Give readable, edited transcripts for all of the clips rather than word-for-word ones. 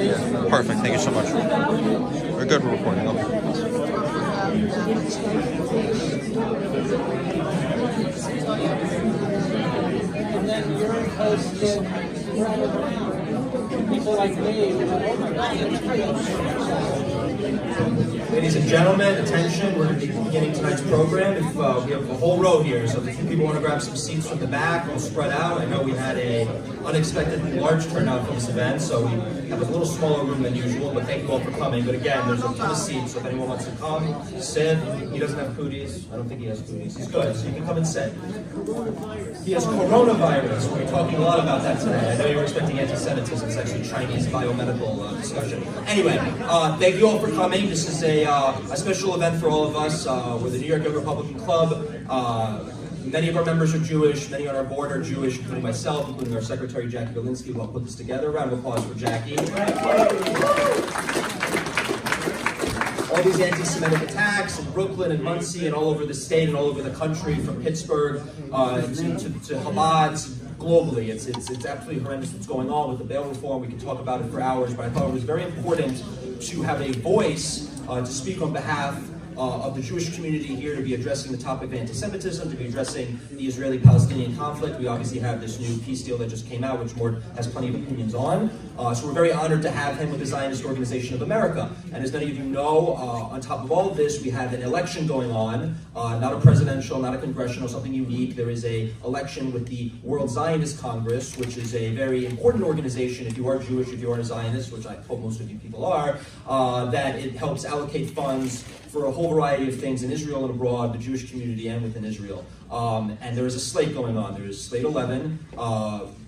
Perfect. Thank you so much. We're good. We're recording. Okay. And then you're hosting people like me. Oh my God, that's great. Ladies and gentlemen, attention, we're going to be beginning tonight's program. If we have a whole row here, so if you people want to grab some seats from the back, we'll spread out. I know we had a unexpectedly large turnout for this event, so we have a little smaller room than usual, but thank you all for coming. But again, there's a ton of seats, so if anyone wants to come, sit. He doesn't have cooties. I don't think he has cooties. He's good, so you can come and sit. He has coronavirus. We'll be talking a lot about that today. I know you were expecting anti-Semitism. It's actually Chinese biomedical discussion. Anyway, thank you all for coming. This is a special event for all of us. We're the New York Young Republican Club. Many of our members are Jewish. Many on our board are Jewish, including myself, including our secretary, Jackie Galinsky, who helped put this together. A round of applause for Jackie. All these anti-Semitic attacks in Brooklyn and Muncie and all over the state and all over the country, from Pittsburgh to Chabad, globally. It's absolutely horrendous what's going on with the bail reform. We can talk about it for hours, but I thought it was very important to have a voice to speak on behalf of the Jewish community here, to be addressing the topic of anti-Semitism, to be addressing the Israeli-Palestinian conflict. We obviously have this new peace deal that just came out, which Mort has plenty of opinions on. So we're very honored to have him with the Zionist Organization of America. And as many of you know, on top of all of this, we have an election going on, not a presidential, not a congressional, something unique. There is an election with the World Zionist Congress, which is a very important organization if you are Jewish, if you are a Zionist, which I hope most of you people are, that it helps allocate funds for a whole variety of things in Israel and abroad, the Jewish community and within Israel. And there is a slate going on. There is Slate 11,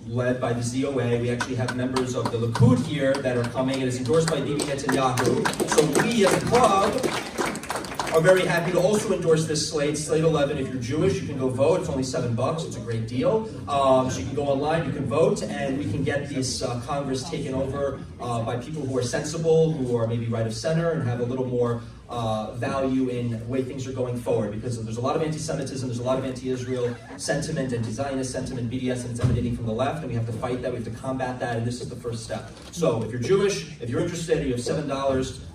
led by the ZOA. We actually have members of the Likud here that are coming. It is endorsed by Bibi Netanyahu. So we as a club are very happy to also endorse this slate, Slate 11. If you're Jewish, you can go vote. It's only $7. It's a great deal. So you can go online, you can vote, and we can get this Congress taken over by people who are sensible, who are maybe right of center, and have a little more value in the way things are going forward, because there's a lot of anti-Semitism, there's a lot of anti-Israel sentiment, anti-Zionist sentiment, BDS, and it's emanating from the left, and we have to fight that, we have to combat that, and this is the first step. So if you're Jewish, if you're interested, you have $7,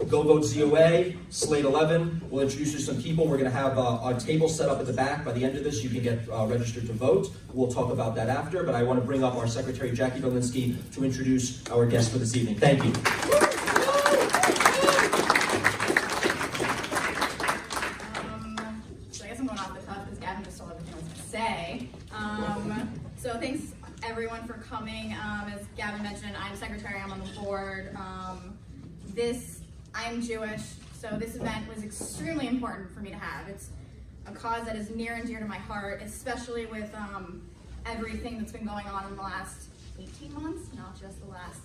go vote ZOA, Slate 11. We'll introduce you to some people. We're going to have a table set up at the back. By the end of this, you can get registered to vote. We'll talk about that after, but I want to bring up our secretary, Jackie Galinsky, to introduce our guest for this evening. Thank you. So thanks everyone for coming. As Gavin mentioned, I'm secretary, I'm on the board. I'm Jewish, so this event was extremely important for me to have. It's a cause that is near and dear to my heart, especially with everything that's been going on in the last 18 months, not just the last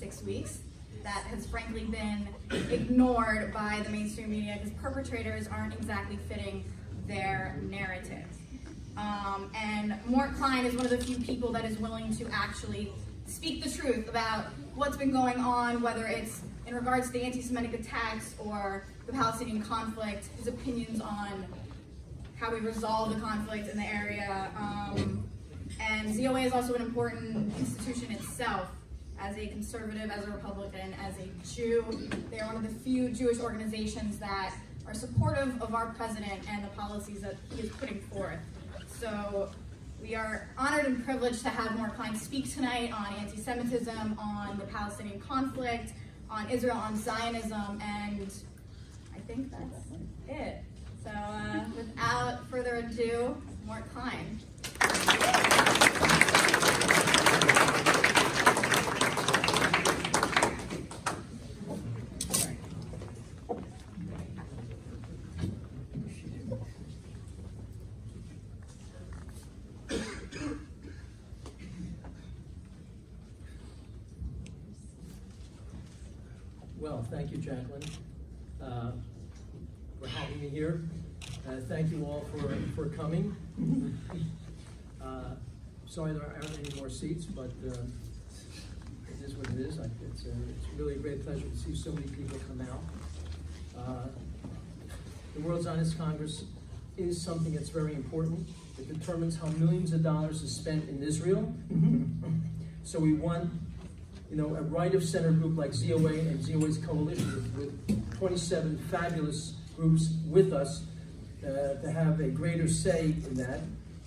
6 weeks. That has frankly been ignored by the mainstream media because perpetrators aren't exactly fitting their narrative. And Mort Klein is one of the few people that is willing to actually speak the truth about what's been going on, whether it's in regards to the anti-Semitic attacks or the Palestinian conflict, his opinions on how we resolve the conflict in the area. And ZOA is also an important institution itself. As a conservative, as a Republican, as a Jew, they are one of the few Jewish organizations that are supportive of our president and the policies that he is putting forth. So we are honored and privileged to have Mort Klein speak tonight on anti-Semitism, on the Palestinian conflict, on Israel, on Zionism, and I think that's it. So without further ado, Mort Klein. Well, thank you, Jacqueline, for having me here. Thank you all for coming. Sorry there aren't any more seats, but it is what it is. It's really a great pleasure to see so many people come out. The World Zionist Congress is something that's very important. It determines how millions of dollars is spent in Israel. So we want you know, a right-of-center group like ZOA and ZOA's coalition with 27 fabulous groups with us to have a greater say in that.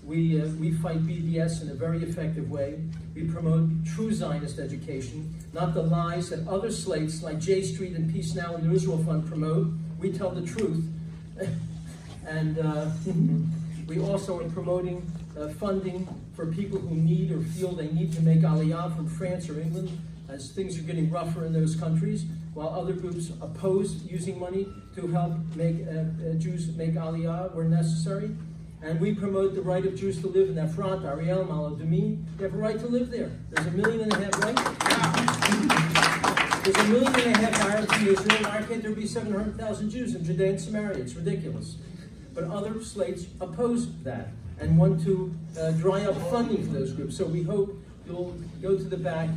We fight BDS in a very effective way. We promote true Zionist education, not the lies that other slates like J Street and Peace Now and the Israel Fund promote. We tell the truth. And we also are promoting funding for people who need or feel they need to make Aliyah from France or England, as things are getting rougher in those countries, while other groups oppose using money to help make Jews make Aliyah where necessary. And we promote the right of Jews to live in Efrat, Ariel, Maladumim. They have a right to live there. There's 1.5 million, right? There's 1.5 million Arabs in Israel. Why can't there be 700,000 Jews in Judea and Samaria? It's ridiculous. But other slates oppose that and want to dry up funding for those groups. So we hope you'll go to the back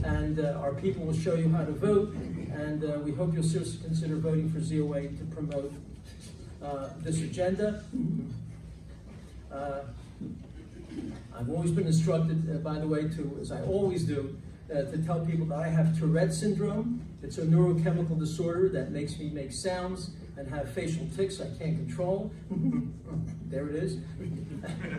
and our people will show you how to vote. And we hope you'll seriously consider voting for ZOA to promote this agenda. I've always been instructed, by the way, as I always do, to tell people that I have Tourette syndrome. It's a neurochemical disorder that makes me make sounds and have facial tics I can't control. There it is.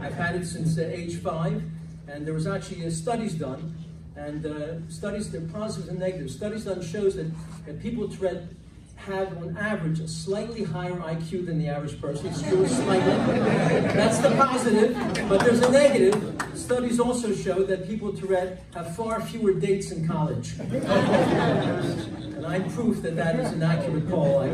I've had it since age 5, and there was actually studies done, and studies, they're positive and negative. Studies done shows that people with Tourette have, on average, a slightly higher IQ than the average person. It's true, slightly. That's the positive, but there's a negative. Studies also show that people with Tourette have far fewer dates in college. And I'm proof that that is an accurate call.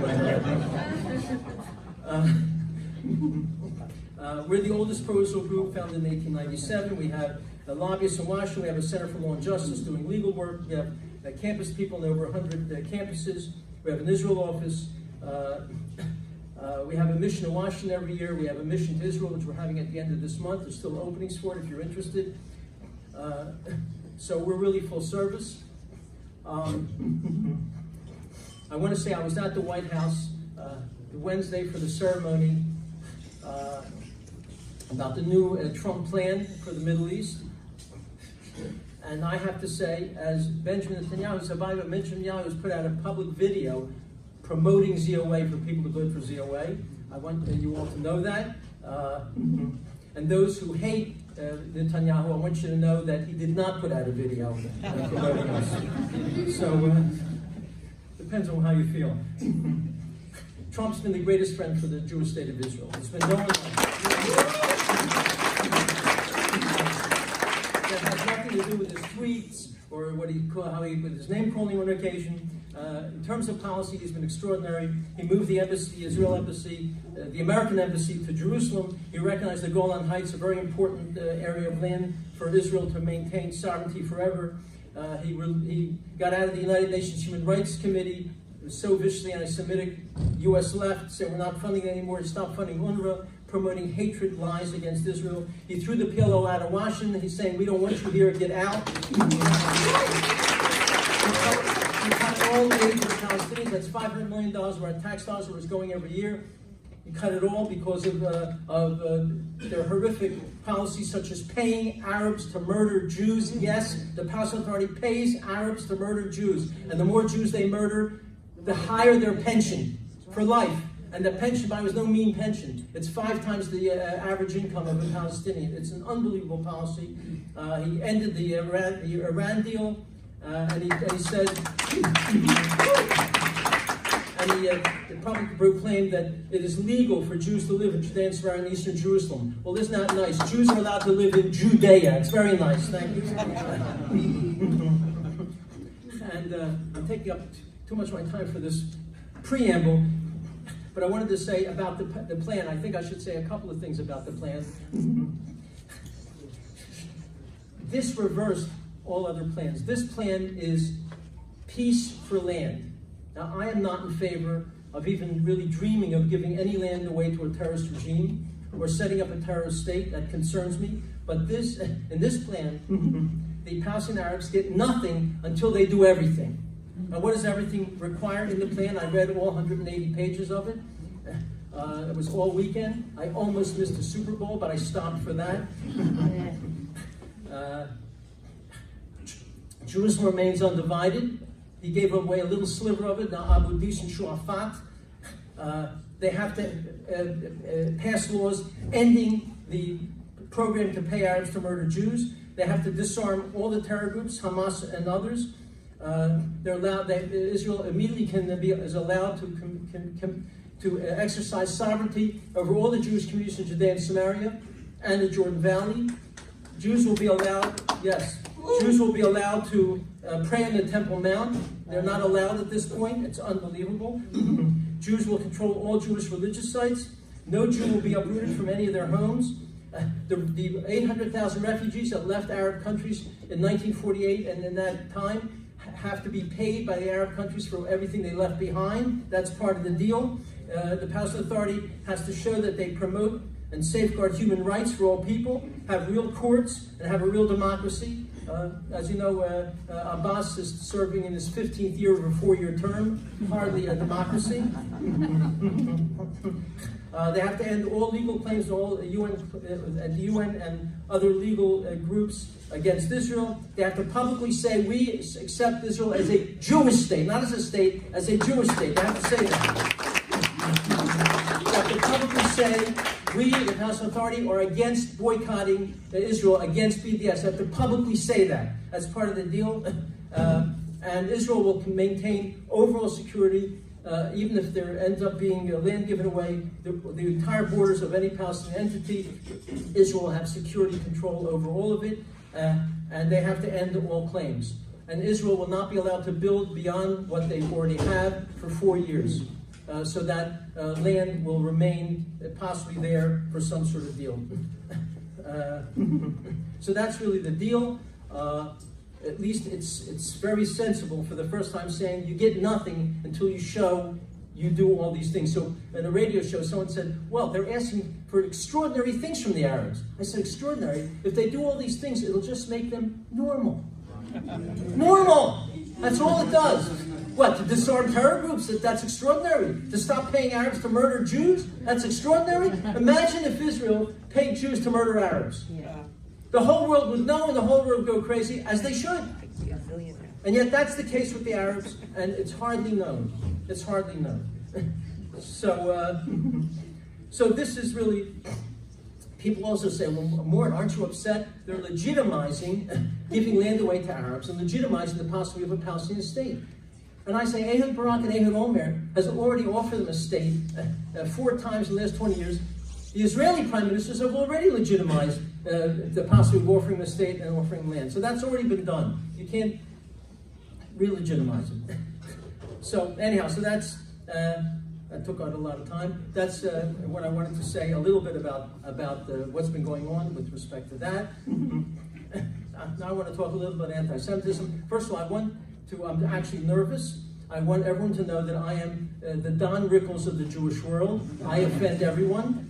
We're the oldest pro-Israel group, founded in 1897. We have lobbyists in Washington. We have a Center for Law and Justice doing legal work. We have campus people in over 100 campuses. We have an Israel office. We have a mission in Washington every year. We have a mission to Israel, which we're having at the end of this month. There's still openings for it if you're interested. So we're really full service. I want to say I was at the White House Wednesday for the ceremony about the new Trump plan for the Middle East. And I have to say, as Benjamin Netanyahu, survivor Benjamin Netanyahu has put out a public video promoting ZOA for people to vote for ZOA. I want you all to know that. And those who hate Netanyahu, I want you to know that he did not put out a video promoting us. So, depends on how you feel. Trump's been the greatest friend for the Jewish state of Israel. It's been known. That has nothing to do with his tweets or what he call, how he with his name calling on occasion. In terms of policy, he's been extraordinary. He moved the embassy, the Israel embassy, the American embassy to Jerusalem. He recognized the Golan Heights, a very important area of land for Israel to maintain sovereignty forever. He got out of the United Nations Human Rights Committee. It was so viciously anti-Semitic. U.S. left, said we're not funding it anymore. He stopped funding UNRWA, promoting hatred, lies against Israel. He threw the PLO out of Washington. He's saying, we don't want you here, get out. He cut all the aid for Palestinians. That's $500 million of our tax dollars that was going every year. He cut it all because of their horrific policies such as paying Arabs to murder Jews. Yes, the Palestinian Authority pays Arabs to murder Jews. And the more Jews they murder, the higher their pension for life. And the pension, by was no mean pension. It's 5 times the average income of a Palestinian. It's an unbelievable policy. He ended the Iran deal, and he said, and he publicly proclaimed that it is legal for Jews to live in Judea and Samaria and Eastern Jerusalem. Well, isn't that nice? Jews are allowed to live in Judea. It's very nice. Thank you. And I'm taking up too much of my time for this preamble. But I wanted to say about the plan. I think I should say a couple of things about the plan. This reversed all other plans. This plan is peace for land. Now, I am not in favor of even really dreaming of giving any land away to a terrorist regime or setting up a terrorist state. That concerns me. But in this plan, the Palestinian Arabs get nothing until they do everything. Now, what does everything require in the plan? I read all 180 pages of it. It was all weekend. I almost missed the Super Bowl, but I stopped for that. Jerusalem remains undivided. He gave away a little sliver of it, now Abu Dis and Shuafat. They have to pass laws ending the program to pay Arabs to murder Jews. They have to disarm all the terror groups, Hamas and others. Israel immediately is allowed to exercise sovereignty over all the Jewish communities in Judea and Samaria and the Jordan Valley. Jews will be allowed to pray on the Temple Mount. They're not allowed at this point. It's unbelievable. Jews will control all Jewish religious sites. No Jew will be uprooted from any of their homes. The 800,000 refugees that left Arab countries in 1948 and in that time have to be paid by the Arab countries for everything they left behind. That's part of the deal. The Palestinian Authority has to show that they promote and safeguard human rights for all people, have real courts, and have a real democracy. As you know, Abbas is serving in his 15th year of a 4-year term, hardly a democracy. They have to end all legal claims to all the UN and other legal groups against Israel. They have to publicly say, we accept Israel as a Jewish state, not as a state, as a Jewish state. They have to say that. They have to publicly say, we, the Palestinian Authority, are against boycotting Israel, against BDS. They have to publicly say that. That's part of the deal. And Israel will maintain overall security, even if there ends up being land given away, the entire borders of any Palestinian entity. Israel will have security control over all of it, and they have to end all claims. And Israel will not be allowed to build beyond what they already have for 4 years. So that land will remain possibly there for some sort of deal. So that's really the deal. At least it's very sensible for the first time saying you get nothing until you show you do all these things. So in a radio show, someone said, well, they're asking for extraordinary things from the Arabs. I said, extraordinary? If they do all these things, it'll just make them normal. Normal! That's all it does. What, to disarm terror groups? That's extraordinary. To stop paying Arabs to murder Jews? That's extraordinary. Imagine if Israel paid Jews to murder Arabs. Yeah. The whole world would know and the whole world would go crazy, as they should. And yet that's the case with the Arabs, and it's hardly known. It's hardly known. So this is really, people also say, well, Mort, aren't you upset? They're legitimizing giving land away to Arabs and legitimizing the possibility of a Palestinian state. And I say, Ehud Barak and Ehud Olmert has already offered them a state 4 times in the last 20 years. The Israeli prime ministers have already legitimized the possibility of offering a state and offering land. So that's already been done. You can't re-legitimize it. So anyhow, so that's, that took out a lot of time. That's what I wanted to say a little bit about what's been going on with respect to that. Now I want to talk a little about anti-Semitism. First of all, I'm actually nervous. I want everyone to know that I am the Don Rickles of the Jewish world. I offend everyone.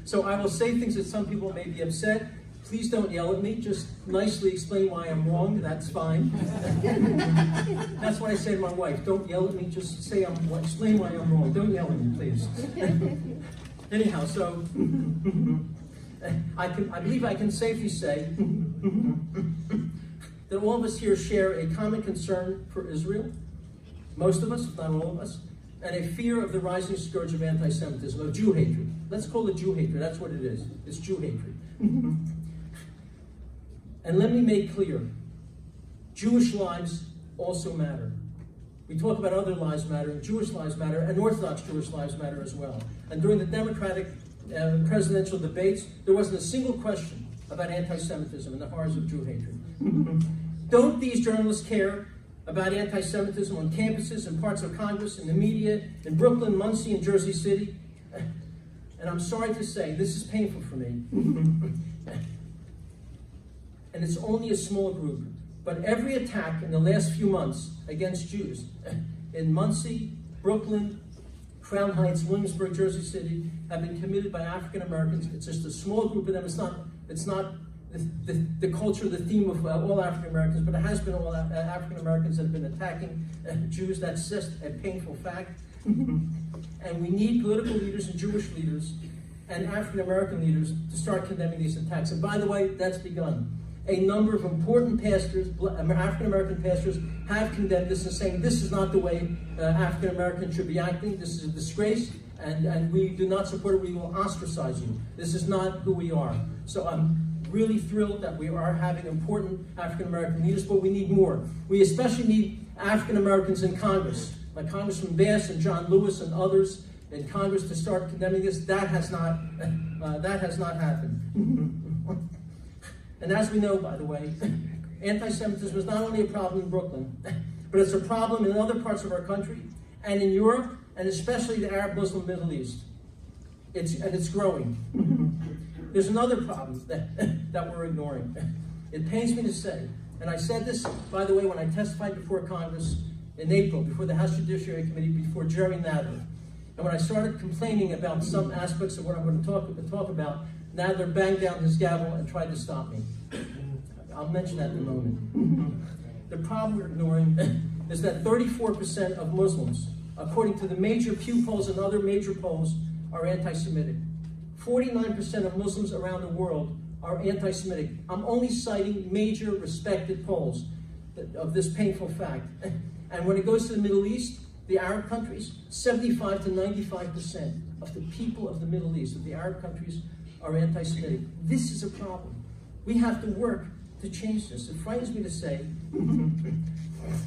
So I will say things that some people may be upset. Please don't yell at me. Just nicely explain why I'm wrong. That's fine. That's what I say to my wife. Don't yell at me. Just say explain why I'm wrong. Don't yell at me, please. Anyhow, so I believe I can safely say that all of us here share a common concern for Israel. Most of us, if not all of us, and a fear of the rising scourge of anti-Semitism, of Jew hatred. Let's call it Jew hatred. That's what it is. It's Jew hatred. And let me make clear, Jewish lives also matter. We talk about other lives mattering, Jewish lives matter, and Orthodox Jewish lives matter as well. And during the Democratic presidential debates, there wasn't a single question about anti-Semitism and the horrors of Jew hatred. Don't these journalists care about anti-Semitism on campuses and parts of Congress, in the media, in Brooklyn, Muncie, and Jersey City? And I'm sorry to say, this is painful for me. And it's only a small group. But every attack in the last few months against Jews in Muncie, Brooklyn, Crown Heights, Williamsburg, Jersey City have been committed by African Americans. It's just a small group of them. It's not the culture, the theme of all African Americans, but it has been all African Americans that have been attacking Jews. That's just a painful fact. And we need political leaders and Jewish leaders and African American leaders to start condemning these attacks. And by the way, that's begun. A number of important pastors, African American pastors, have condemned this and saying this is not the way African Americans should be acting. This is a disgrace, and we do not support it. We will ostracize you. This is not who we are. So I'm really thrilled that we are having important African American leaders, but we need more. We especially need African Americans in Congress, like Congressman Bass and John Lewis and others in Congress, to start condemning this. That has not happened. And as we know, by the way, anti-Semitism is not only a problem in Brooklyn, but it's a problem in other parts of our country and in Europe, and especially the Arab Muslim Middle East. It's growing. There's another problem that we're ignoring. It pains me to say, and I said this, by the way, when I testified before Congress in April, before the House Judiciary Committee, before Jerry Nadler. And when I started complaining about some aspects of what I'm going to talk about, Nadler banged down his gavel and tried to stop me. I'll mention that in a moment. The problem we're ignoring is that 34% of Muslims, according to the major Pew polls and other major polls, are anti-Semitic. 49% of Muslims around the world are anti-Semitic. I'm only citing major respected polls of this painful fact. And when it goes to the Middle East, the Arab countries, 75 to 95% of the people of the Middle East, of the Arab countries, are anti-Semitic. This is a problem. We have to work to change this. It frightens me to say,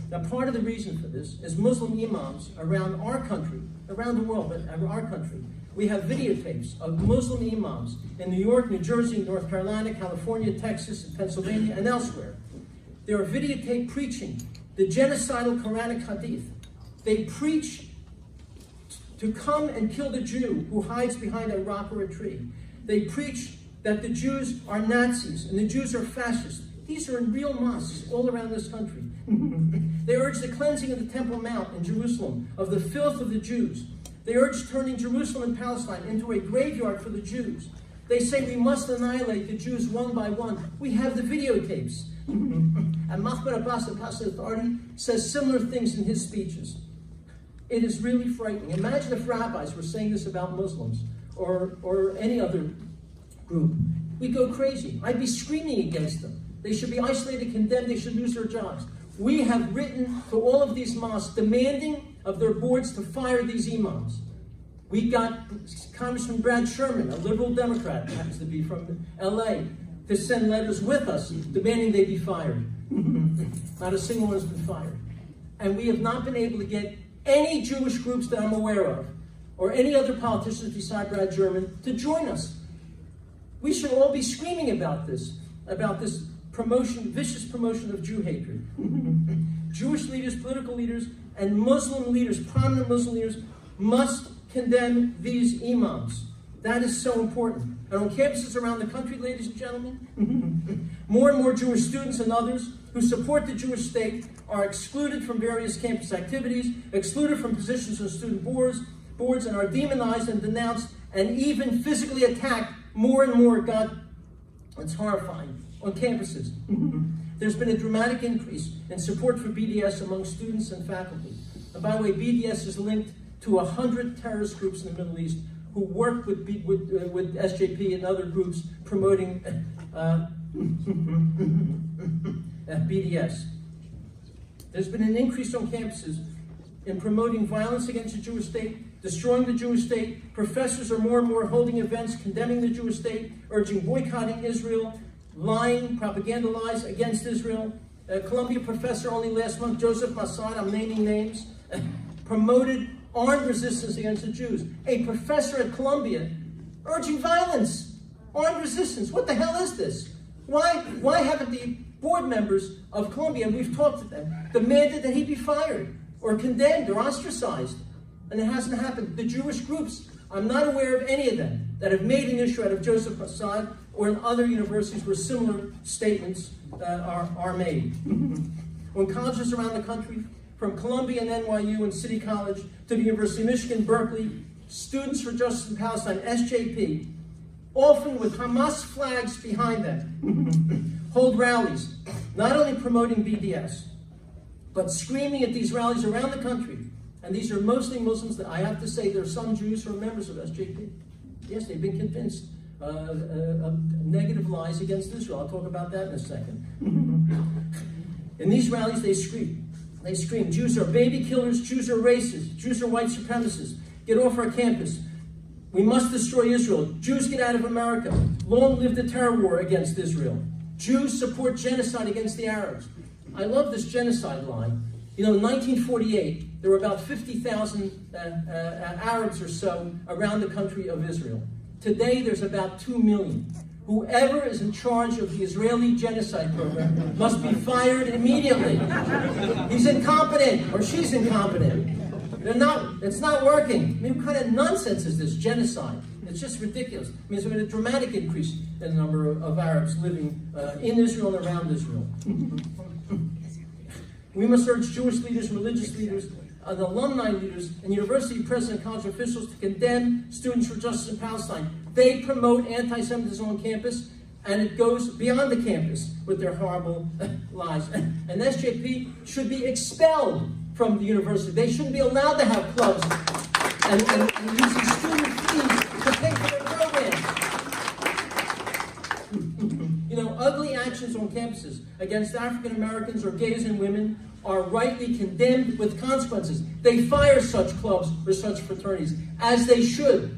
now part of the reason for this is Muslim imams around our country, around the world, but our country. We have videotapes of Muslim imams in New York, New Jersey, North Carolina, California, Texas, and Pennsylvania, and elsewhere. They are videotaped preaching the genocidal Quranic hadith. They preach to come and kill the Jew who hides behind a rock or a tree. They preach that the Jews are Nazis and the Jews are fascists. These are in real mosques all around this country. They urge the cleansing of the Temple Mount in Jerusalem of the filth of the Jews. They urge turning Jerusalem and Palestine into a graveyard for the Jews. They say we must annihilate the Jews one by one. We have the videotapes. And Mahmoud Abbas, the Palestinian Authority, says similar things in his speeches. It is really frightening. Imagine if rabbis were saying this about Muslims or any other group. We'd go crazy. I'd be screaming against them. They should be isolated, condemned, they should lose their jobs. We have written to all of these mosques demanding of their boards to fire these imams. We got Congressman Brad Sherman, a liberal Democrat, happens to be from LA, to send letters with us demanding they be fired. Not a single one has been fired. And we have not been able to get any Jewish groups that I'm aware of, or any other politicians beside Brad Sherman, to join us. We should all be screaming about this promotion, vicious promotion of Jew hatred. Jewish leaders, political leaders, and Muslim leaders, prominent Muslim leaders, must condemn these imams. That is so important. And on campuses around the country, ladies and gentlemen, more and more Jewish students and others who support the Jewish state are excluded from various campus activities, excluded from positions on student boards, and are demonized and denounced and even physically attacked more and more. God, it's horrifying, on campuses. There's been a dramatic increase in support for BDS among students and faculty. And by the way, BDS is linked to 100 terrorist groups in the Middle East who work with SJP and other groups promoting BDS. There's been an increase on campuses in promoting violence against the Jewish state, destroying the Jewish state. Professors are more and more holding events condemning the Jewish state, urging boycotting Israel, lying, propaganda lies against Israel. A Columbia professor only last month, Joseph Massad, I'm naming names, promoted armed resistance against the Jews. A professor at Columbia urging violence, armed resistance. What the hell is this? Why haven't the board members of Columbia, and we've talked to them, demanded that he be fired or condemned or ostracized? And it hasn't happened. The Jewish groups, I'm not aware of any of them that have made an issue out of Joseph Massad or in other universities where similar statements are made. When colleges around the country, from Columbia and NYU and City College to the University of Michigan, Berkeley, Students for Justice in Palestine, SJP, often with Hamas flags behind them, hold rallies, not only promoting BDS, but screaming at these rallies around the country. And these are mostly Muslims. That I have to say there are some Jews who are members of SJP. Yes, they've been convinced of negative lies against Israel. I'll talk about that in a second. In these rallies, they scream. They scream, Jews are baby killers, Jews are racists, Jews are white supremacists. Get off our campus. We must destroy Israel. Jews get out of America. Long live the terror war against Israel. Jews support genocide against the Arabs. I love this genocide line. You know, in 1948, there were about 50,000 Arabs or so around the country of Israel. Today, there's about 2 million. Whoever is in charge of the Israeli genocide program must be fired immediately. He's incompetent, or she's incompetent. It's not working. I mean, what kind of nonsense is this genocide? It's just ridiculous. I mean, there's been a dramatic increase in the number of Arabs living in Israel and around Israel. We must urge Jewish leaders, religious leaders, the alumni leaders, and university presidents and college officials to condemn Students for Justice in Palestine. They promote anti-Semitism on campus, and it goes beyond the campus with their horrible lies. And SJP should be expelled from the university. They shouldn't be allowed to have clubs and using student fees to pay for their programs. You know, ugly actions on campuses against African Americans or gays and women are rightly condemned with consequences. They fire such clubs or such fraternities, as they should.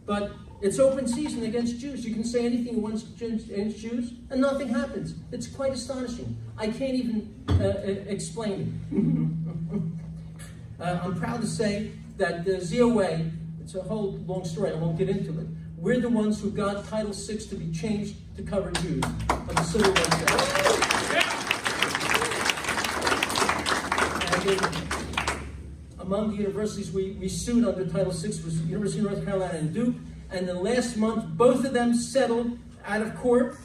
But it's open season against Jews. You can say anything you want against Jews, and nothing happens. It's quite astonishing. I can't even explain it. I'm proud to say that the ZOA, it's a whole long story, I won't get into it. We're the ones who got Title VI to be changed to cover Jews of the Civil Rights Act. Among the universities we sued under Title VI was the University of North Carolina and Duke, and in the last month, both of them settled out of court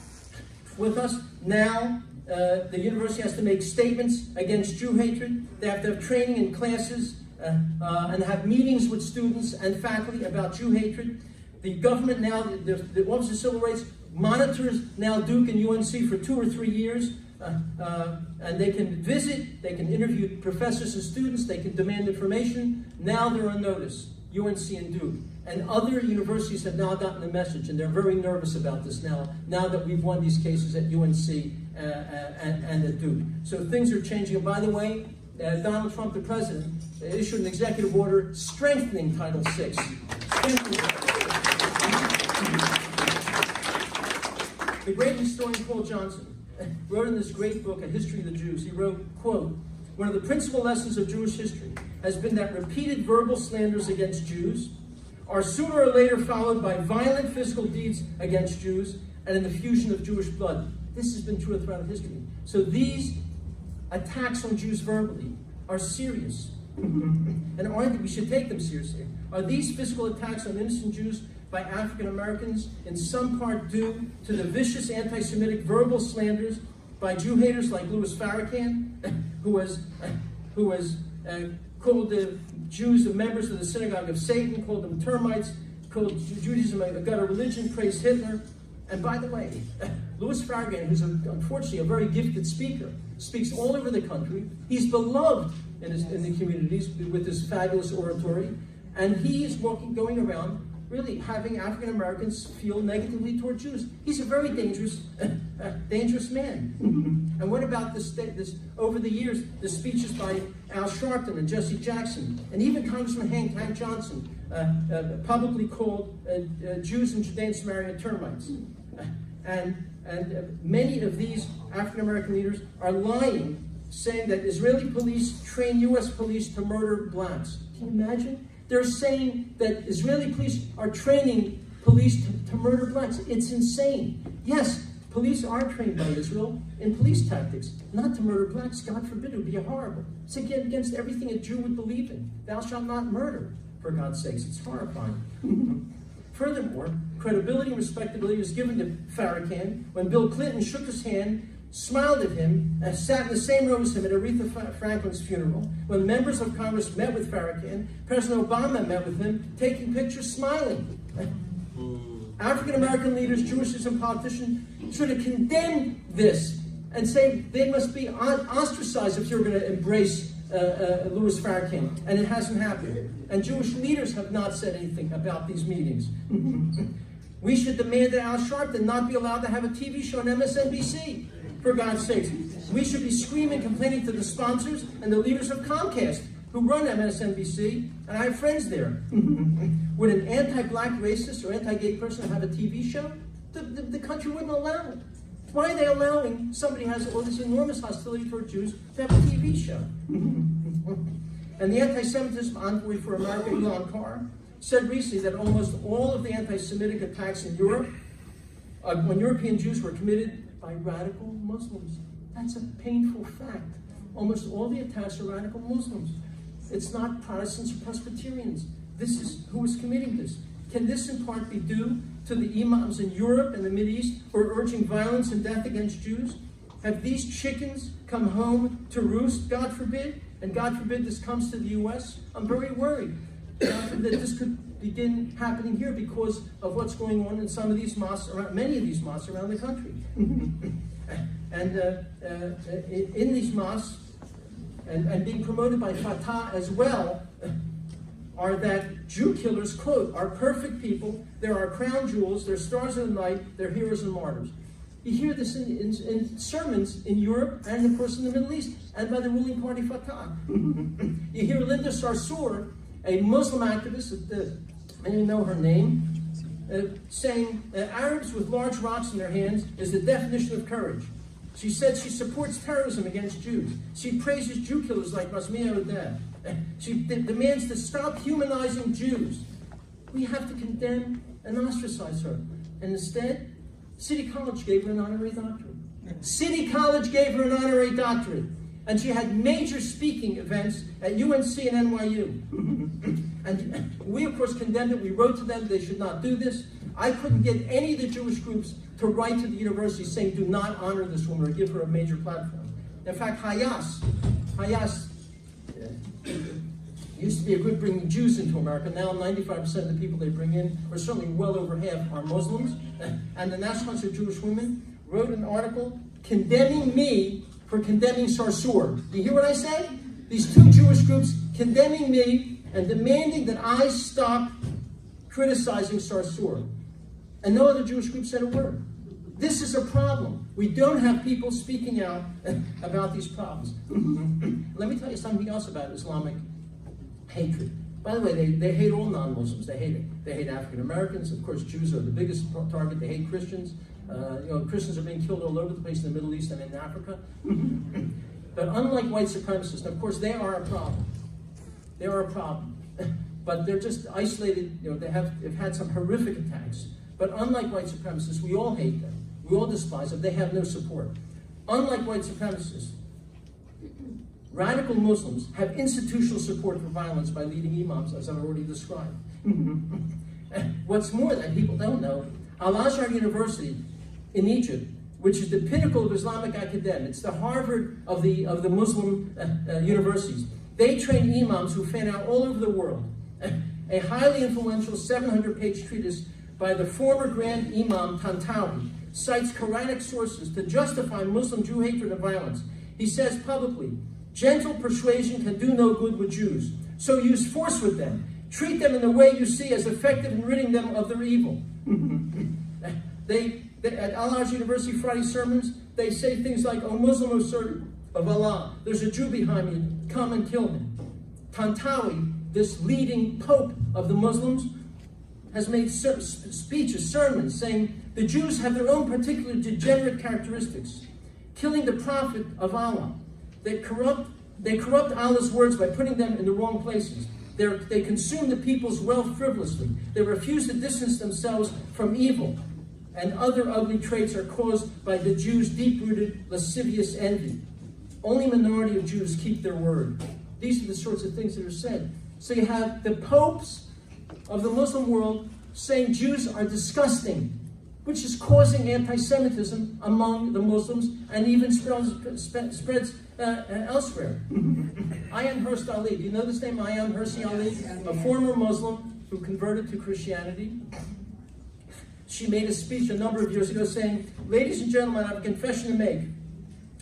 with us. Now, the university has to make statements against Jew hatred. They have to have training in classes and have meetings with students and faculty about Jew hatred. The government now, the Office of Civil Rights, monitors now Duke and UNC for 2 or 3 years. And they can visit, they can interview professors and students, they can demand information. Now they're on notice, UNC and Duke. And other universities have now gotten the message, and they're very nervous about this now that we've won these cases at UNC and at Duke. So things are changing. And by the way, Donald Trump, the president, issued an executive order strengthening Title VI. The great historian Paul Johnson wrote in this great book, A History of the Jews, he wrote, quote, "One of the principal lessons of Jewish history has been that repeated verbal slanders against Jews are sooner or later followed by violent physical deeds against Jews and an effusion of Jewish blood." This has been true throughout history. So these attacks on Jews verbally are serious. And we should take them seriously. Are these physical attacks on innocent Jews by African Americans in some part due to the vicious anti-Semitic verbal slanders by Jew haters like Louis Farrakhan, who was called the Jews the members of the synagogue of Satan, called them termites, called Judaism a gutter religion, praised Hitler? And by the way, Louis Farrakhan, who's unfortunately a very gifted speaker, speaks all over the country. He's beloved in the communities with his fabulous oratory, and he is going around really having African Americans feel negatively toward Jews. He's a very dangerous man. And what about this over the years, the speeches by Al Sharpton and Jesse Jackson, and even Congressman Hank Johnson publicly called Jews in Judea and Samaria termites. And many of these African American leaders are lying, saying that Israeli police train U.S. police to murder blacks. Can you imagine? They're saying that Israeli police are training police to murder blacks. It's insane. Yes, police are trained by Israel in police tactics, not to murder blacks. God forbid, it would be horrible. It's against everything a Jew would believe in. Thou shalt not murder, for God's sakes. It's horrifying. Furthermore, credibility and respectability was given to Farrakhan when Bill Clinton shook his hand, smiled at him, and sat in the same row as him at Aretha Franklin's funeral. When members of Congress met with Farrakhan, President Obama met with him, taking pictures, smiling. African American leaders, Jewish leaders, and politicians should have condemned this and say they must be ostracized if you're going to embrace Louis Farrakhan, and it hasn't happened. And Jewish leaders have not said anything about these meetings. We should demand that Al Sharpton not be allowed to have a TV show on MSNBC, for God's sakes. We should be screaming, complaining to the sponsors and the leaders of Comcast, who run MSNBC, and I have friends there. Would an anti-black racist or anti-gay person have a TV show? The country wouldn't allow it. Why are they allowing somebody who has all this enormous hostility toward Jews to have a TV show? And the anti-Semitism envoy for America, Elon Carr, said recently that almost all of the anti-Semitic attacks in Europe on European Jews were committed by radical Muslims. That's a painful fact. Almost all the attacks are radical Muslims. It's not Protestants or Presbyterians. This is who is committing this. Can this in part be due to the imams in Europe and the Mideast who are urging violence and death against Jews? Have these chickens come home to roost, God forbid? And God forbid this comes to the U.S.? I'm very worried that this could begin happening here because of what's going on in some of these mosques, many of these mosques around the country. And in these mosques, and being promoted by Fatah as well, are that Jew killers, quote, are perfect people, they're our crown jewels, they're stars of the night, they're heroes and martyrs. You hear this in sermons in Europe and, of course, in the Middle East, and by the ruling party Fatah. You hear Linda Sarsour, a Muslim activist, many know her name, saying that Arabs with large rocks in their hands is the definition of courage. She said she supports terrorism against Jews. She praises Jew killers like Rasmia Odeh. She demands to stop humanizing Jews. We have to condemn and ostracize her. And instead, City College gave her an honorary doctorate. City College gave her an honorary doctorate. And she had major speaking events at UNC and NYU. And we, of course, condemned it. We wrote to them they should not do this. I couldn't get any of the Jewish groups to write to the university saying, do not honor this woman or give her a major platform. In fact, Hayas used to be a good bringing Jews into America. Now 95% of the people they bring in, or certainly well over half, are Muslims. And the National Council of Jewish Women wrote an article condemning me for condemning Sarsour. Do you hear what I say? These two Jewish groups condemning me and demanding that I stop criticizing Sarsour. And no other Jewish group said a word. This is a problem. We don't have people speaking out about these problems. Let me tell you something else about Islamic hatred. By the way, they hate all non-Muslims. They hate it. They hate African Americans. Of course, Jews are the biggest target. They hate Christians. Christians are being killed all over the place in the Middle East and in Africa. But unlike white supremacists, of course, they are a problem. They are a problem. But they're just isolated. They've had some horrific attacks. But unlike white supremacists, we all hate them. We all despise them. They have no support. Unlike white supremacists, radical Muslims have institutional support for violence by leading imams, as I've already described. What's more that people don't know, Al-Azhar University in Egypt, which is the pinnacle of Islamic academia, it's the Harvard of the Muslim universities. They train imams who fan out all over the world. A highly influential 700-page treatise by the former Grand Imam Tantawi cites Quranic sources to justify Muslim Jew hatred and violence. He says publicly, gentle persuasion can do no good with Jews, so use force with them. Treat them in the way you see as effective in ridding them of their evil. At Al-Azhar University Friday sermons, they say things like, "O Muslim, O servant of Allah, there's a Jew behind me, come and kill him." Tantawi, this leading pope of the Muslims, has made speeches, sermons, saying the Jews have their own particular degenerate characteristics, killing the prophet of Allah. They corrupt Allah's words by putting them in the wrong places. They consume the people's wealth frivolously. They refuse to distance themselves from evil. And other ugly traits are caused by the Jews' deep-rooted lascivious envy. Only a minority of Jews keep their word. These are the sorts of things that are said. So you have the popes of the Muslim world saying Jews are disgusting, which is causing anti-Semitism among the Muslims and even spreads elsewhere. Ayaan Hirsi Ali, do you know this name, Ayaan Hirsi Ali? A former Muslim who converted to Christianity. She made a speech a number of years ago saying, "Ladies and gentlemen, I have a confession to make.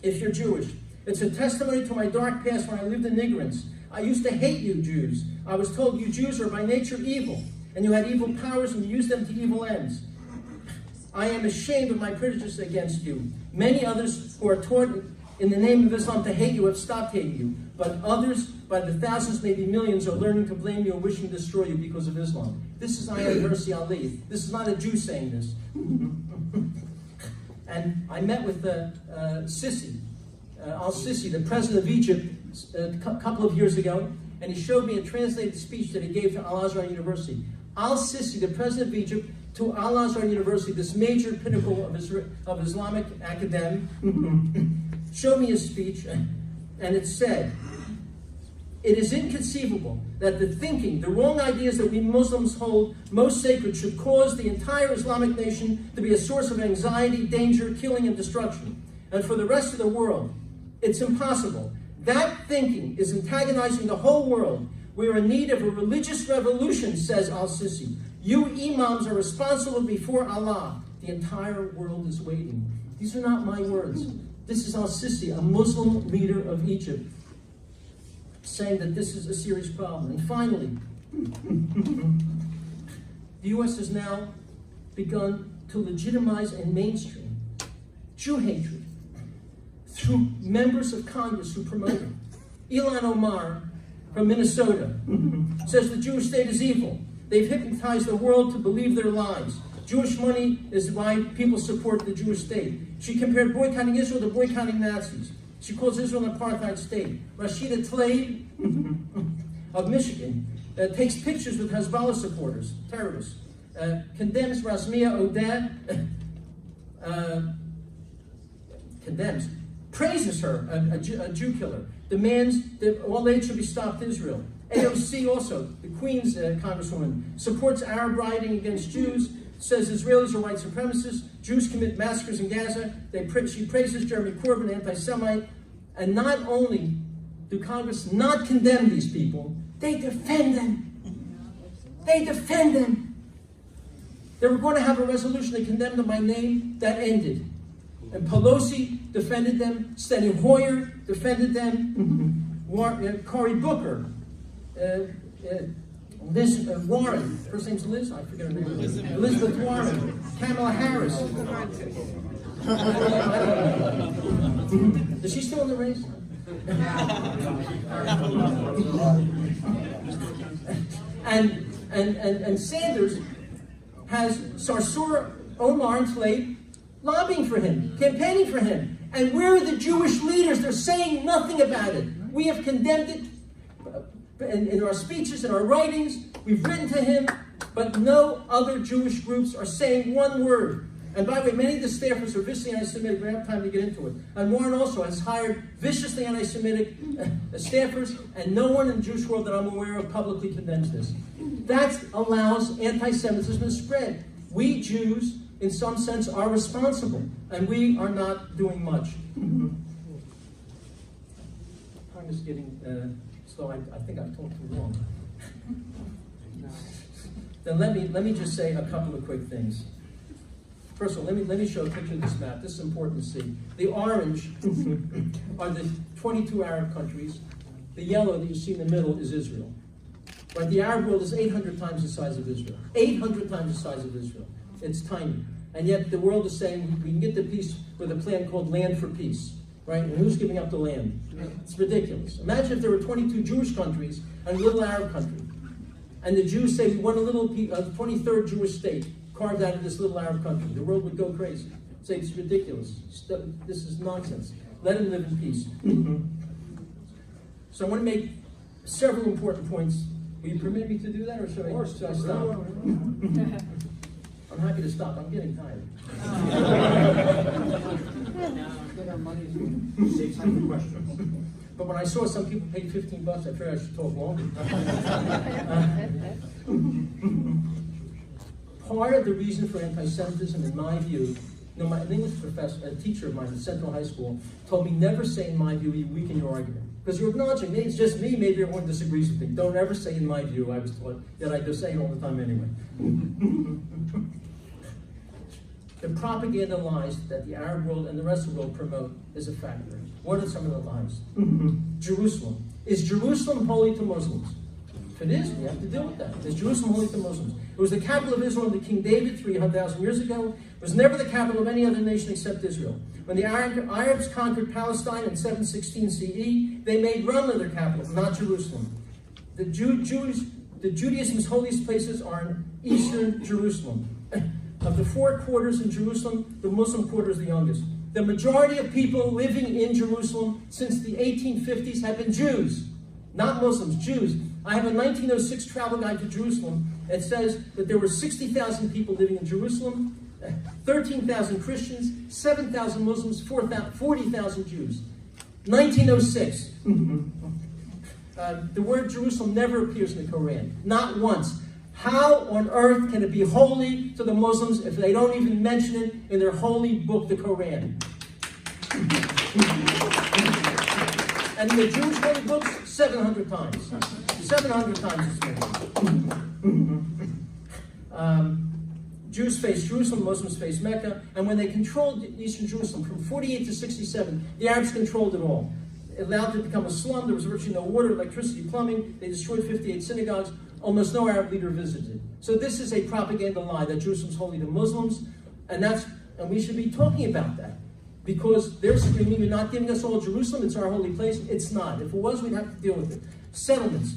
If you're Jewish, It's a testimony to my dark past when I lived in ignorance. I used to hate you Jews. I was told you Jews are by nature evil, and you had evil powers and you used them to evil ends. I am ashamed of my prejudice against you. Many others who are taught in the name of Islam to hate you have stopped hating you, but others, by the thousands, maybe millions, are learning to blame you and wishing to destroy you because of Islam. This is Ayat Mercy Ali. This is not a Jew saying this. And I met with Sisi, al-Sisi, the president of Egypt, a couple of years ago, and he showed me a translated speech that he gave to Al-Azhar University. Al-Sisi, the president of Egypt, to Al-Azhar University, this major pinnacle of Islamic academy, showed me his speech, and it said, "It is inconceivable that the thinking, the wrong ideas that we Muslims hold most sacred should cause the entire Islamic nation to be a source of anxiety, danger, killing, and destruction. And for the rest of the world, it's impossible. That thinking is antagonizing the whole world. We are in need of a religious revolution," says al-Sisi. "You imams are responsible before Allah. The entire world is waiting." These are not my words. This is al-Sisi, a Muslim leader of Egypt, saying that this is a serious problem. And finally, the U.S. has now begun to legitimize and mainstream Jew hatred through members of Congress who promote it. Ilhan Omar from Minnesota says the Jewish state is evil. They've hypnotized the world to believe their lies. Jewish money is why people support the Jewish state. She compared boycotting Israel to boycotting Nazis. She calls Israel an apartheid state. Rashida Tlaib of Michigan takes pictures with Hezbollah supporters, terrorists, condemns Rasmia Odeh, praises her, a Jew killer, demands that all aid should be stopped to Israel. AOC also, the Queen's congresswoman, supports Arab rioting against Jews, says Israelis are white supremacists, Jews commit massacres in Gaza. She praises Jeremy Corbyn, an anti-Semite. And not only do Congress not condemn these people, they defend them. They defend them. They were going to have a resolution to condemn them by name. That ended. And Pelosi defended them. Steny Hoyer defended them. Cory Booker. Liz Warren, first name's Liz, I forget her name. Elizabeth Warren, Kamala Harris. Is she still in the race? and Sanders has Sarsour, Omar, and Tlaib lobbying for him, campaigning for him. And where are the Jewish leaders? They're saying nothing about it. We have condemned it. In our speeches, in our writings, we've written to him, but no other Jewish groups are saying one word. And by the way, many of the staffers are viciously anti-Semitic. We don't have time to get into it. And Warren also has hired viciously anti-Semitic staffers, and no one in the Jewish world that I'm aware of publicly condemns this. That allows anti-Semitism to spread. We Jews, in some sense, are responsible, and we are not doing much. I'm just getting... So I think I've talked too long. Then let me just say a couple of quick things. First of all, let me show a picture of this map. This is important to see. The orange are the 22 Arab countries. The yellow that you see in the middle is Israel. Right? The Arab world is 800 times the size of Israel. 800 times the size of Israel. It's tiny. And yet the world is saying we can get to peace with a plan called Land for Peace. Right? And who's giving up the land? It's ridiculous. Imagine if there were 22 Jewish countries and a little Arab country. And the Jews say we want a little 23rd Jewish state carved out of this little Arab country. The world would go crazy. Say it's ridiculous. This is nonsense. Let them live in peace. So I want to make several important points. Will you permit me to do that, or should I stop? I'm happy to stop. I'm getting tired. Save time for questions. But when I saw some people paid $15, I figured I should talk longer. Part of the reason for anti-Semitism, in my view, an English professor, a teacher of mine at Central High School, told me never say in my view, you weaken your argument. Because you're acknowledging, maybe it's just me, maybe everyone disagrees with me. Don't ever say in my view, I was taught, yet I just say it all the time anyway. the propaganda lies that the Arab world and the rest of the world promote is a factor. What are some of the lies? Jerusalem. Is Jerusalem holy to Muslims? If it is, we have to deal with that. Is Jerusalem holy to Muslims? It was the capital of Israel under King David 300,000 years ago. It was never the capital of any other nation except Israel. When the Arabs conquered Palestine in 716 CE, they made Ramlah their capital, not Jerusalem. The Judaism's holiest places are in eastern Jerusalem. Of the 4 quarters in Jerusalem, the Muslim quarter is the youngest. The majority of people living in Jerusalem since the 1850s have been Jews, not Muslims, Jews. I have a 1906 travel guide to Jerusalem. It says that there were 60,000 people living in Jerusalem, 13,000 Christians, 7,000 Muslims, 40,000 Jews. 1906. The word Jerusalem never appears in the Quran, not once. How on earth can it be holy to the Muslims if they don't even mention it in their holy book, the Quran? And in the Jewish holy books, 700 times. 700 times it's mentioned. Jews faced Jerusalem, Muslims faced Mecca, and when they controlled eastern Jerusalem from 48 to 67, the Arabs controlled it all. It allowed it to become a slum. There was virtually no water, electricity, plumbing. They destroyed 58 synagogues. Almost no Arab leader visited. So this is a propaganda lie that Jerusalem's holy to Muslims, and we should be talking about that. Because they're screaming, you're not giving us all Jerusalem, it's our holy place. It's not. If it was, we'd have to deal with it. Settlements.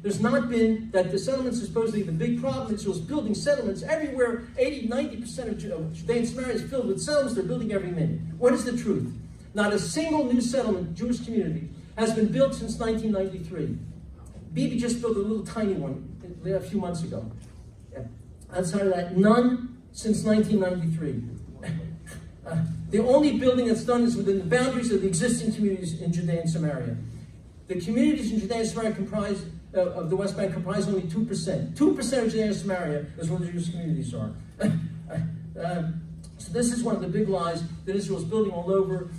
There's not been, that the settlements are supposedly the big problem. Israel's building settlements everywhere. 80-90% of Judea and Samaria is filled with settlements. They're building every minute. What is the truth? Not a single new settlement, Jewish community, has been built since 1993. Bibi just built a little tiny one a few months ago. Outside of that, none since 1993. The only building that's done is within the boundaries of the existing communities in Judea and Samaria. The communities in Judea and Samaria of the West Bank comprise only 2%. 2% of Judea and Samaria is where the Jewish communities are. So this is one of the big lies that Israel's building all over,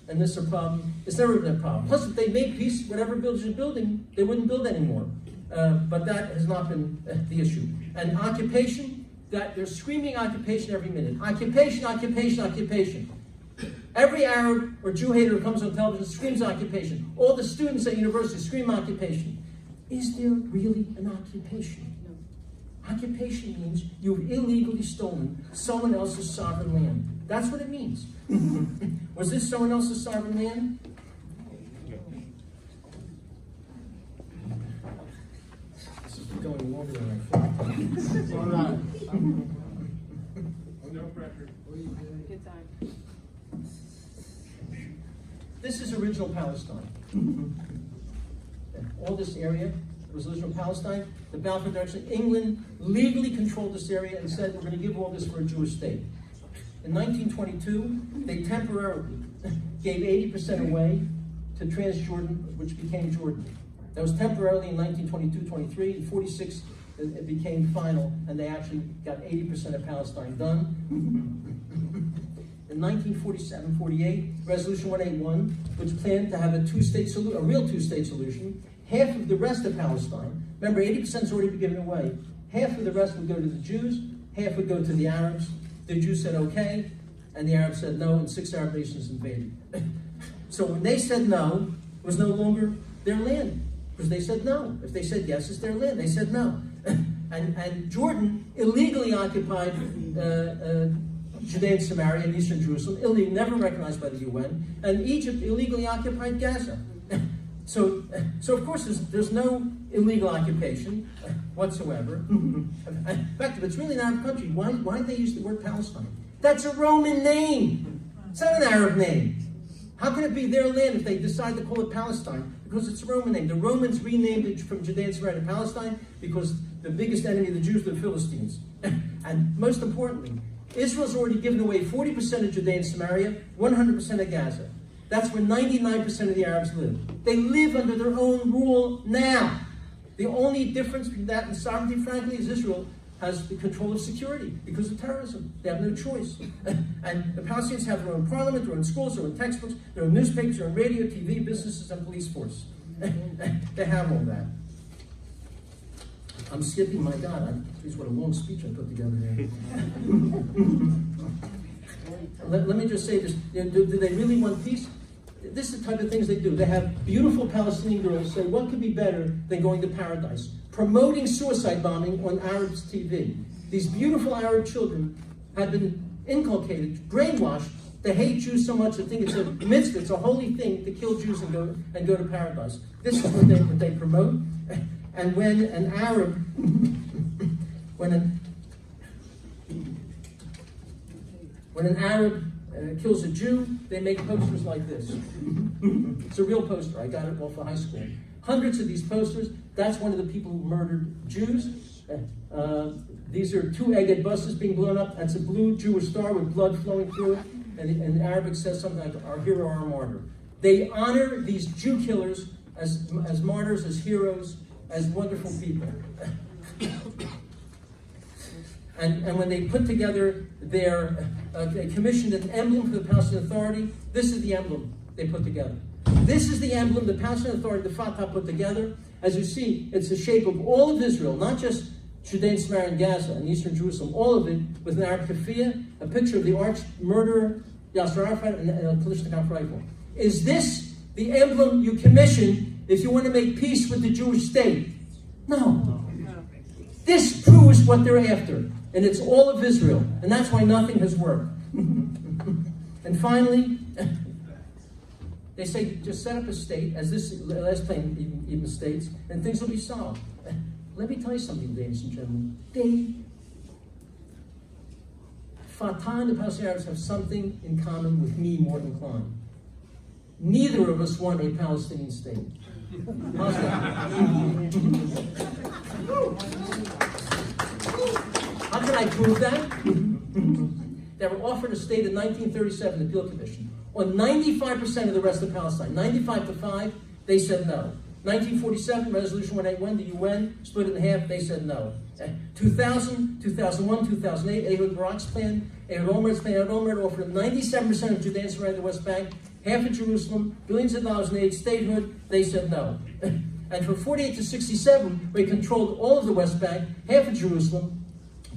and this is a problem. It's never been a problem. Plus, if they made peace, whatever buildings are building, they wouldn't build anymore. But that has not been the issue. And occupation, that they're screaming occupation every minute. Occupation, occupation, occupation. Every Arab or Jew hater who comes on television screams occupation. All the students at universities scream occupation. Is there really an occupation? No. Occupation means you've illegally stolen someone else's sovereign land. That's what it means. Was this someone else's sovereign land? This is going longer than I thought. All right. No pressure. Good time. This is original Palestine. All this area was original Palestine. The Balfour Declaration, England legally controlled this area and said we're going to give all this for a Jewish state. In 1922, they temporarily gave 80% away to Transjordan, which became Jordan. That was temporarily in 1922-23. In 46, it became final, and they actually got 80% of Palestine done. In 1947-48, Resolution 181, which planned to have a real two-state solution, half of the rest of Palestine, remember 80% has already been given away, half of the rest would go to the Jews, half would go to the Arabs. The Jews said okay, and the Arabs said no, and 6 Arab nations invaded. So when they said no, it was no longer their land, because they said no. If they said yes, it's their land. They said no. And Jordan illegally occupied Judea and Samaria and eastern Jerusalem, illegally, never recognized by the UN, and Egypt illegally occupied Gaza. So of course, there's no illegal occupation whatsoever. In fact, if it's really an Arab country, why did they use the word Palestine? That's a Roman name. It's not an Arab name. How can it be their land if they decide to call it Palestine? Because it's a Roman name. The Romans renamed it from Judea and Samaria to Palestine because the biggest enemy of the Jews were the Philistines. And most importantly, Israel's already given away 40% of Judea and Samaria, 100% of Gaza. That's where 99% of the Arabs live. They live under their own rule now. The only difference between that and sovereignty, frankly, is Israel has the control of security because of terrorism. They have no choice. And the Palestinians have their own parliament, their own schools, their own textbooks, their own newspapers, their own radio, TV, businesses, and police force. They have all that. I'm skipping, my God, geez, what a long speech I put together here. let me just say this. Do they really want peace? This is the type of things they do. They have beautiful Palestinian girls say, what could be better than going to paradise? Promoting suicide bombing on Arabs' TV. These beautiful Arab children have been inculcated, brainwashed, to hate Jews so much, to think it's a mitzvah, it's a holy thing to kill Jews and go to paradise. This is what they promote. And when an Arab, when an Arab kills a Jew, they make posters like this. It's a real poster. I got it off of high school. Hundreds of these posters. That's one of the people who murdered Jews. These are two-egged buses being blown up. That's a blue Jewish star with blood flowing through it. And in Arabic says something like, our hero, our martyr. They honor these Jew killers as martyrs, as heroes, as wonderful people. And when they put together they commissioned an emblem for the Palestinian Authority, this is the emblem they put together. This is the emblem the Palestinian Authority, the Fatah, put together. As you see, it's the shape of all of Israel, not just Judea and Samaria and Gaza and Eastern Jerusalem, all of it with an Arab keffiyeh, a picture of the arch murderer, Yasser Arafat, and a Kalashnikov rifle. Is this the emblem you commission if you want to make peace with the Jewish state? No. This proves what they're after, and it's all of Israel, and that's why nothing has worked. And finally, they say just set up a state, as this last plane even states, and things will be solved. Let me tell you something, ladies and gentlemen. Fatah and the Palestinian Arabs have something in common with me, Mort Klein. Neither of us want a Palestinian state. How's that? How can I prove that? They were offered a state in 1937, the Peel Commission. On 95% of the rest of Palestine, 95-5, they said no. 1947, Resolution 181, the UN split it in half, they said no. 2000, 2001, 2008, Ehud Barak's plan, Ehud Olmert's plan. Ehud Olmert offered 97% of Judea and Samaria, the West Bank, half of Jerusalem, billions of dollars in aid, statehood, they said no. And from 48 to 67, we controlled all of the West Bank, half of Jerusalem,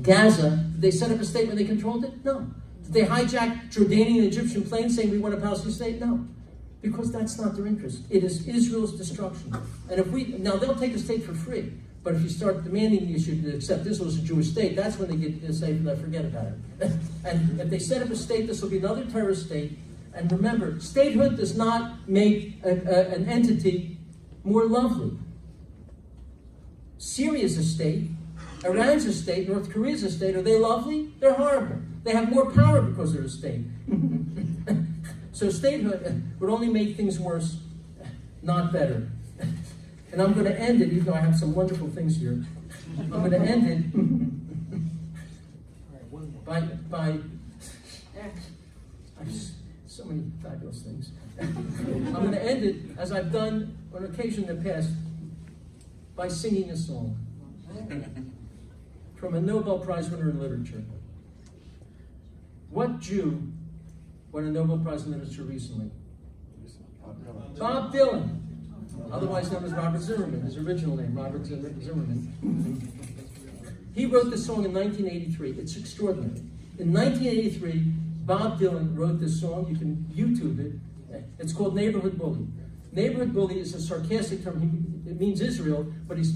Gaza. Did they set up a state when they controlled it? No. Did they hijack Jordanian and Egyptian planes saying we want a Palestinian state? No. Because that's not their interest. It is Israel's destruction. And now they'll take a state for free, but if you start demanding you should accept Israel as a Jewish state, that's when they get to say, forget about it. And if they set up a state, this will be another terrorist state. And remember, statehood does not make an entity more lovely. Syria's a state, Iran's a state, North Korea's a state. Are they lovely? They're horrible. They have more power because they're a state. So statehood would only make things worse, not better. And I'm going to end it, even though I have some wonderful things here. I'm going to end it by so many fabulous things. I'm going to end it, as I've done on occasion in the past, by singing a song from a Nobel Prize winner in literature. What Jew won a Nobel Prize in Literature recently? Bob Dylan, otherwise known as Robert Zimmerman, his original name, Robert Zimmerman. He wrote this song in 1983. It's extraordinary. In 1983, Bob Dylan wrote this song. You can YouTube it. It's called Neighborhood Bully. Neighborhood bully is a sarcastic term. It means Israel, but he's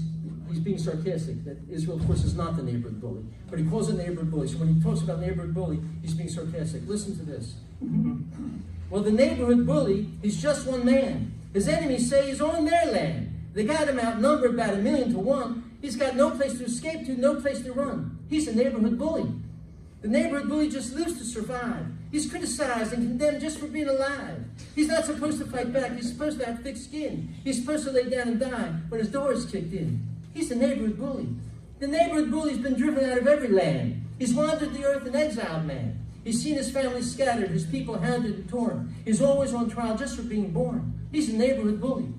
being sarcastic. That Israel, of course, is not the neighborhood bully. But he calls it neighborhood bully. So when he talks about neighborhood bully, he's being sarcastic. Listen to this. Well, the neighborhood bully, he's just one man. His enemies say he's on their land. They got him outnumbered about 1,000,000 to 1. He's got no place to escape to, no place to run. He's a neighborhood bully. The neighborhood bully just lives to survive. He's criticized and condemned just for being alive. He's not supposed to fight back. He's supposed to have thick skin. He's supposed to lay down and die when his door is kicked in. He's the neighborhood bully. The neighborhood bully's been driven out of every land. He's wandered the earth an exiled man. He's seen his family scattered, his people hounded and torn. He's always on trial just for being born. He's a neighborhood bully.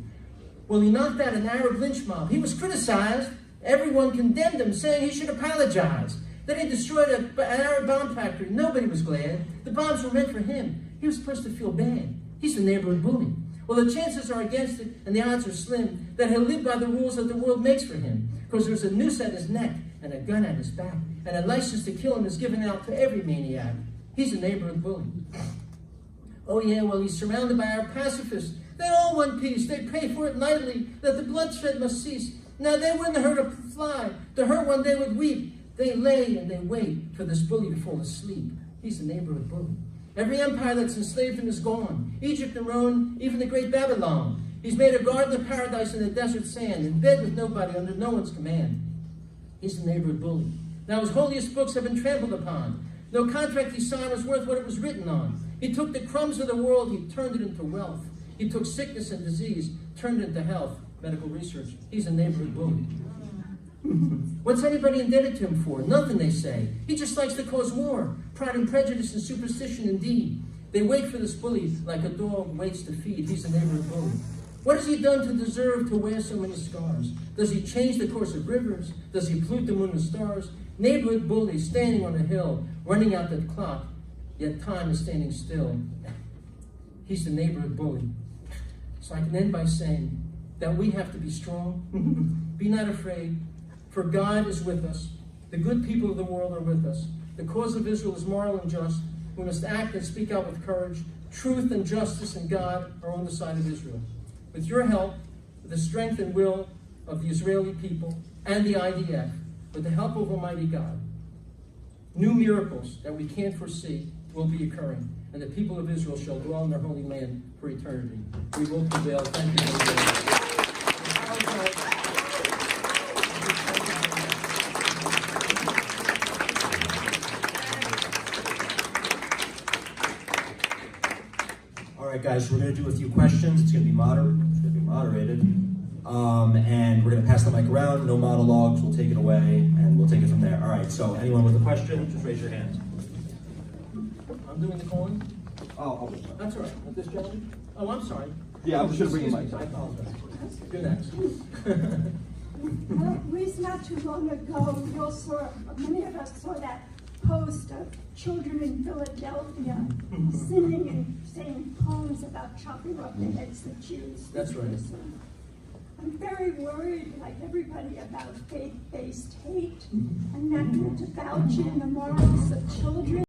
Well, he knocked out an Arab lynch mob. He was criticized. Everyone condemned him, saying he should apologize. Then he destroyed an Arab bomb factory. Nobody was glad. The bombs were meant for him. He was supposed to feel bad. He's the neighborhood bully. Well, the chances are against it, and the odds are slim, that he'll live by the rules that the world makes for him. Because there's a noose at his neck, and a gun at his back, and a license to kill him is given out to every maniac. He's a neighborhood bully. Oh yeah, well, he's surrounded by our pacifists. They all want peace. They pray for it nightly, that the bloodshed must cease. Now they wouldn't hurt a fly. To hurt one they would weep. They lay and they wait for this bully to fall asleep. He's a neighborhood bully. Every empire that's enslaved him is gone. Egypt and Rome, even the great Babylon. He's made a garden of paradise in the desert sand, in bed with nobody, under no one's command. He's a neighborhood bully. Now his holiest books have been trampled upon. No contract he signed was worth what it was written on. He took the crumbs of the world, he turned it into wealth. He took sickness and disease, turned it into health, medical research. He's a neighborhood bully. What's anybody indebted to him for? Nothing, they say. He just likes to cause war. Pride and prejudice and superstition indeed. They wait for this bully like a dog waits to feed. He's a neighborhood bully. What has he done to deserve to wear so many scars? Does he change the course of rivers? Does he pollute the moon and stars? Neighborhood bully standing on a hill, running out the clock, yet time is standing still. He's the neighborhood bully. So I can end by saying that we have to be strong. Be not afraid, for God is with us. The good people of the world are with us. The cause of Israel is moral and just. We must act and speak out with courage. Truth and justice and God are on the side of Israel. With your help, with the strength and will of the Israeli people and the IDF, with the help of Almighty God, new miracles that we can't foresee will be occurring, and the people of Israel shall dwell in their holy land for eternity. We will prevail. Thank you very much. All right, guys, we're going to do a few questions. It's going to be moderated. And we're going to pass the mic around. No monologues. We'll take it away, and we'll take it from there. All right, so anyone with a question, just raise your hand. I'm doing the calling? Oh, That's all right. With this gentleman? Oh, I'm sorry. yeah, I'm just bringing the mic. I apologize. You're next. Not too long ago, many of us saw that post of children in Philadelphia singing and saying poems about chopping off the heads of Jews. That's right. I'm very worried, like everybody, about faith-based hate, and that can debauch in the morals of children.